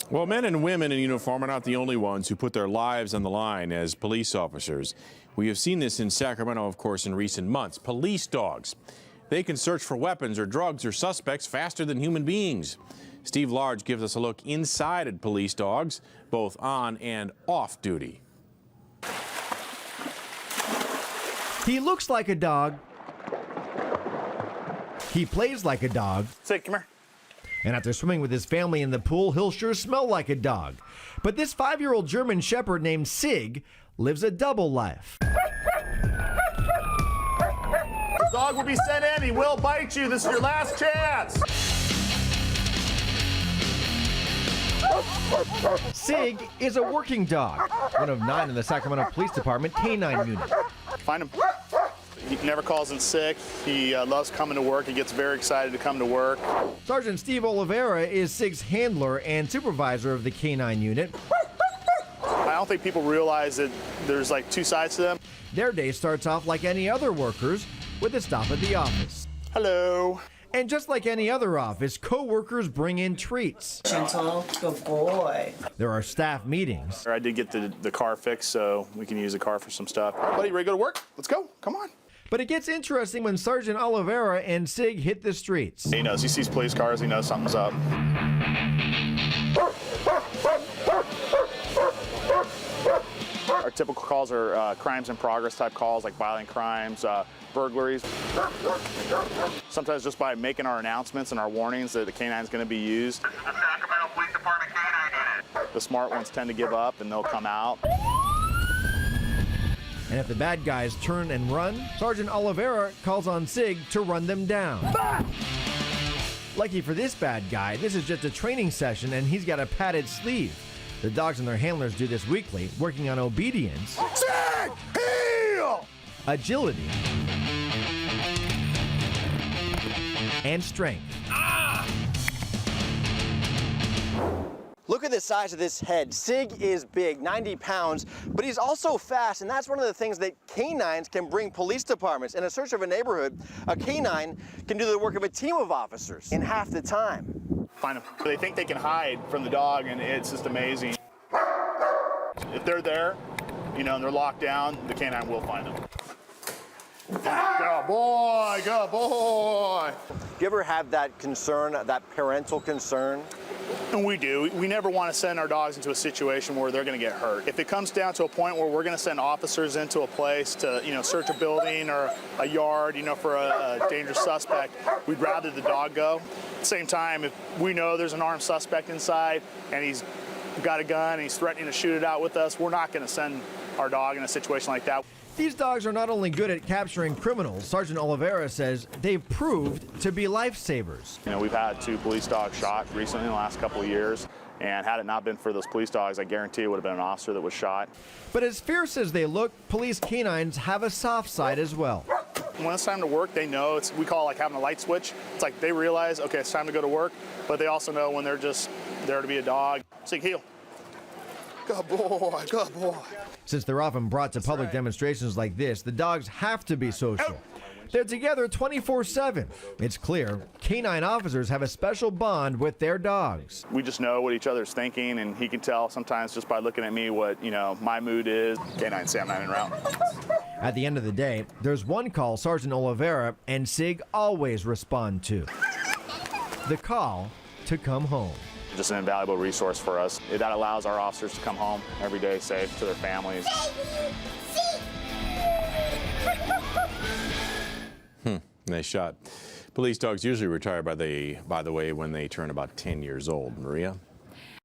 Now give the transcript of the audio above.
Well, men and women in uniform are not the only ones who put their lives on the line as police officers. We have seen this in Sacramento, of course, in recent months. Police dogs. They can search for weapons or drugs or suspects faster than human beings. Steve Large gives us a look inside at police dogs, both on and off duty. He looks like a dog. He plays like a dog. Say, come here. And after swimming with his family in the pool, he'll sure smell like a dog. But this 5-year-old German Shepherd named Sig lives a double life. The dog will be sent in. He will bite you. This is your last chance. Sig is a working dog, one of 9 in the Sacramento Police Department K-9 unit. Find him. He never calls in sick. He loves coming to work. He gets very excited to come to work. Sergeant Steve Oliveira is Sig's handler and supervisor of the K-9 unit. I don't think people realize that there's like 2 sides to them. Their day starts off like any other workers, with a stop at the office. Hello. And just like any other office, co-workers bring in treats. Gentle, good boy. There are staff meetings. I did get the car fixed, so we can use the car for some stuff. Buddy, ready to go to work? Let's go. Come on. But it gets interesting when Sergeant Oliveira and Sig hit the streets. He knows. He sees police cars. He knows something's up. Our typical calls are crimes in progress type calls, like violent crimes, burglaries. Sometimes just by making our announcements and our warnings that the K-9 is going to be used. This is the Sacramento Police Department K-9 unit. The smart ones tend to give up and they'll come out. And if the bad guys turn and run, Sergeant Oliveira calls on Sig to run them down. Lucky for this bad guy, this is just a training session and he's got a padded sleeve. The dogs and their handlers do this weekly, working on obedience, Sig! Heel! agility, and strength. Look at the size of this head. Sig is big, 90 pounds, but he's also fast, and that's one of the things that K-9s can bring police departments. In a search of a neighborhood, a K-9 can do the work of a team of officers in half the time. Find them. They think they can hide from the dog, and it's just amazing. If they're there, you know, and they're locked down, the K-9 will find them. Good boy, good boy. Do you ever have that concern, that parental concern? And we do. We never want to send our dogs into a situation where they're going to get hurt. If it comes down to a point where we're going to send officers into a place to, you know, search a building or a yard, you know, for a dangerous suspect, we'd rather the dog go. At the same time, if we know there's an armed suspect inside and he's got a gun and he's threatening to shoot it out with us, we're not going to send our dog in a situation like that. These dogs are not only good at capturing criminals, Sergeant Oliveira says they've proved to be lifesavers. You know, we've had 2 police dogs shot recently in the last couple of years, and had it not been for those police dogs, I guarantee it would have been an officer that was shot. But as fierce as they look, police canines have a soft side as well. When it's time to work, they know. We call it like having a light switch. It's like they realize, okay, it's time to go to work, but they also know when they're just there to be a dog. Sig, heel. Good boy, good boy. Since they're often brought to public demonstrations like this, the dogs have to be social. They're together 24/7. It's clear K-9 officers have a special bond with their dogs. We just know what each other's thinking, and he can tell sometimes just by looking at me what, you know, my mood is. K-9 say I'm not in route. At the end of the day, there's one call Sergeant Oliveira and Sig always respond to. The call to come home. Just an invaluable resource for us. That allows our officers to come home every day safe to their families. Nice shot. Police dogs usually retire by the way when they turn about 10 years old. Maria?